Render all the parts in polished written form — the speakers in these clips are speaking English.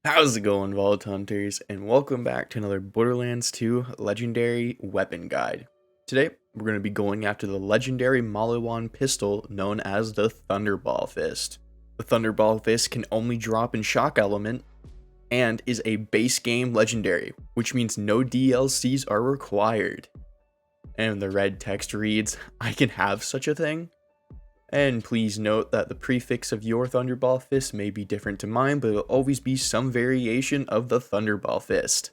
How's it going, Vault Hunters, and welcome back to another Borderlands 2 Legendary Weapon Guide. Today, we're going to be going after the legendary Maliwan pistol known as the Thunderball Fist. The Thunderball Fist can only drop in Shock Element, and is a base game legendary, which means no DLCs are required. And the red text reads, "I can have such a thing?" And please note that the prefix of your Thunderball Fist may be different to mine, but it'll always be some variation of the Thunderball Fist.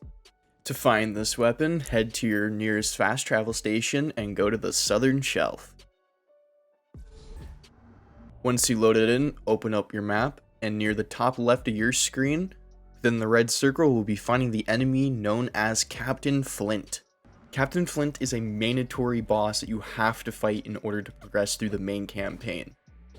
To find this weapon, head to your nearest fast travel station and go to the southern shelf. Once you load it in, open up your map, and near the top left of your screen, within the red circle, we'll be finding the enemy known as Captain Flynt. Captain Flynt is a mandatory boss that you have to fight in order to progress through the main campaign.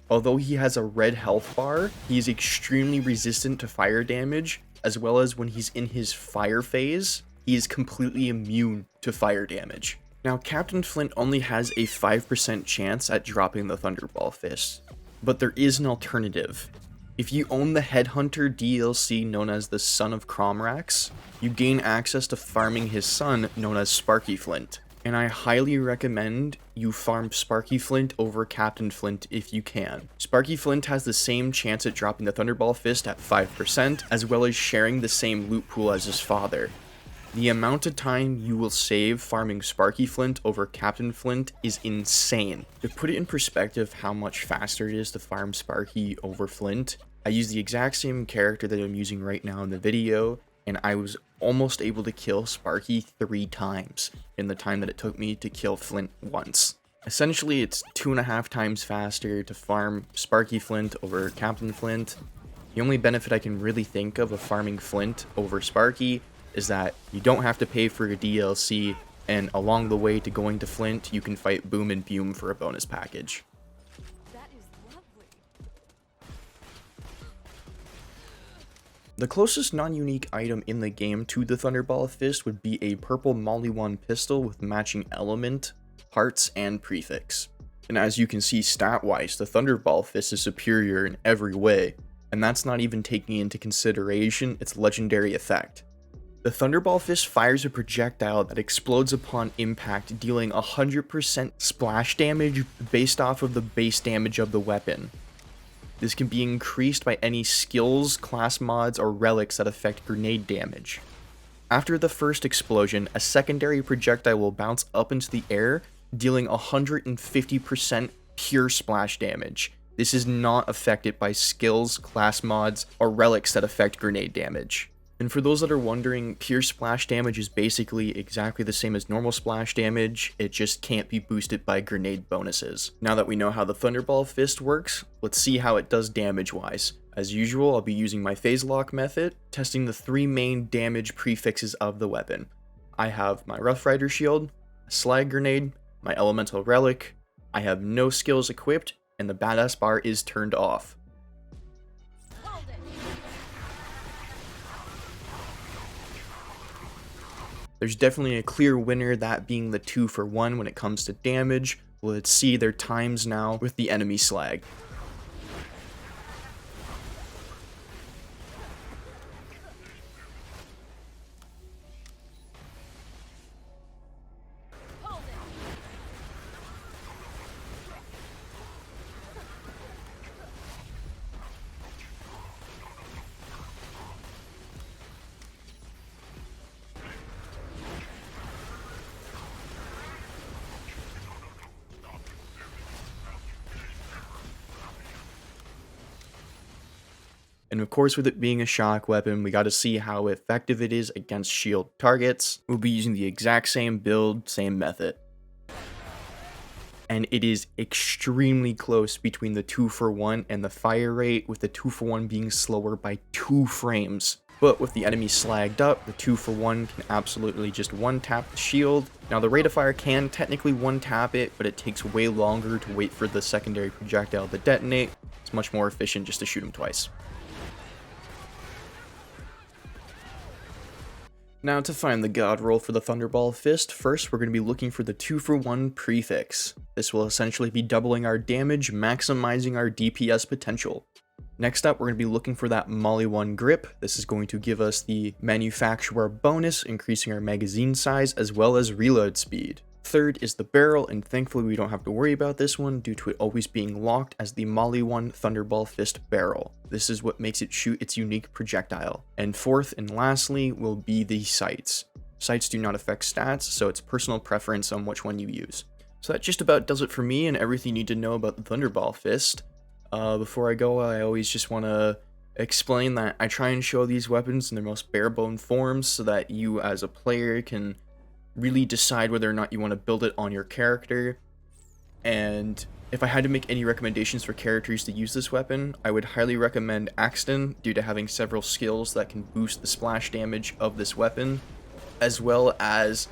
Although he has a red health bar, he is extremely resistant to fire damage, as well as when he's in his fire phase, he is completely immune to fire damage. Now, Captain Flynt only has a 5% chance at dropping the Thunderball Fist, but there is an alternative. If you own the Headhunter DLC known as the Son of Cromrax, you gain access to farming his son known as Sparky Flynt. And I highly recommend you farm Sparky Flynt over Captain Flynt if you can. Sparky Flynt has the same chance at dropping the Thunderball Fist at 5%, as well as sharing the same loot pool as his father. The amount of time you will save farming Sparky Flynt over Captain Flynt is insane. To put it in perspective how much faster it is to farm Sparky over Flynt, I use the exact same character that I'm using right now in the video, and I was almost able to kill Sparky 3 times in the time that it took me to kill Flynt once. Essentially, it's 2.5 times faster to farm Sparky Flynt over Captain Flynt. The only benefit I can really think of farming Flynt over Sparky is that you don't have to pay for a DLC, and along the way to going to Flynt, you can fight Boom and Bume for a bonus package. The closest non-unique item in the game to the Thunderball Fist would be a purple Maliwan pistol with matching element, parts, and prefix. And as you can see stat-wise, the Thunderball Fist is superior in every way, and that's not even taking into consideration its legendary effect. The Thunderball Fist fires a projectile that explodes upon impact, dealing 100% splash damage based off of the base damage of the weapon. This can be increased by any skills, class mods, or relics that affect grenade damage. After the first explosion, a secondary projectile will bounce up into the air, dealing 150% pure splash damage. This is not affected by skills, class mods, or relics that affect grenade damage. And for those that are wondering, pure splash damage is basically exactly the same as normal splash damage, it just can't be boosted by grenade bonuses. Now that we know how the Thunderball Fist works, let's see how it does damage-wise. As usual, I'll be using my phase lock method, testing the 3 main damage prefixes of the weapon. I have my Rough Rider shield, a slag grenade, my elemental relic, I have no skills equipped, and the badass bar is turned off. There's definitely a clear winner, that being the 2-for-1 when it comes to damage. Let's see their times now with the enemy slag. And of course, with it being a shock weapon, we got to see how effective it is against shield targets. We'll be using the exact same build, same method. And it is extremely close between the 2-for-1 and the fire rate, with the 2-for-1 being slower by 2 frames. But with the enemy slagged up, the 2-for-1 can absolutely just one-tap the shield. Now the rate of fire can technically one-tap it, but it takes way longer to wait for the secondary projectile to detonate. It's much more efficient just to shoot him twice. Now to find the god roll for the Thunderball Fist, first we're going to be looking for the 2-for-1 prefix. This will essentially be doubling our damage, maximizing our DPS potential. Next up, we're going to be looking for that Molly 1 grip. This is going to give us the manufacturer bonus, increasing our magazine size as well as reload speed. Third is the barrel, and thankfully we don't have to worry about this one due to it always being locked as the Molly 1 Thunderball Fist barrel. This is what makes it shoot its unique projectile. And fourth and lastly will be the sights. Sights do not affect stats, so it's personal preference on which one you use. So that just about does it for me and everything you need to know about the Thunderball Fist. Before I go, I always just want to explain that I try and show these weapons in their most bare-bone forms so that you as a player can really decide whether or not you want to build it on your character. And if I had to make any recommendations for characters to use this weapon, I would highly recommend Axton due to having several skills that can boost the splash damage of this weapon, as well as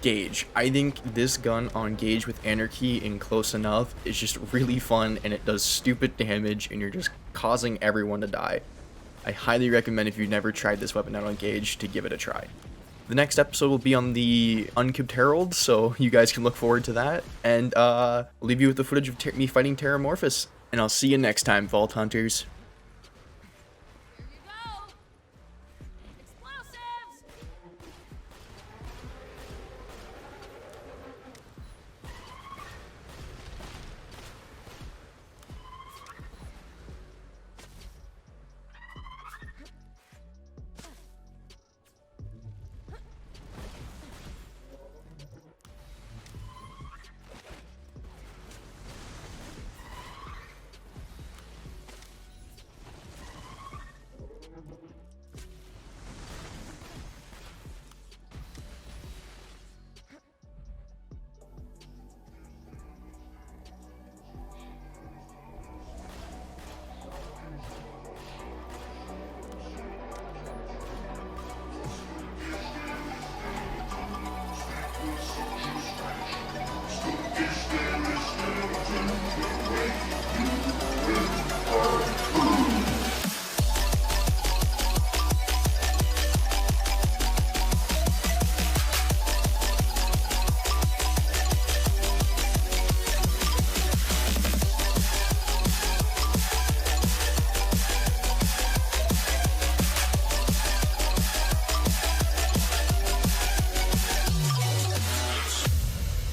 Gage. I think this gun on Gage with Anarchy in Close Enough is just really fun, and it does stupid damage and you're just causing everyone to die. I highly recommend, if you've never tried this weapon out on Gage, to give it a try. The next episode will be on the Unkempt Herald, so you guys can look forward to that. And I'll leave you with the footage of me fighting Terramorphous. And I'll see you next time, Vault Hunters.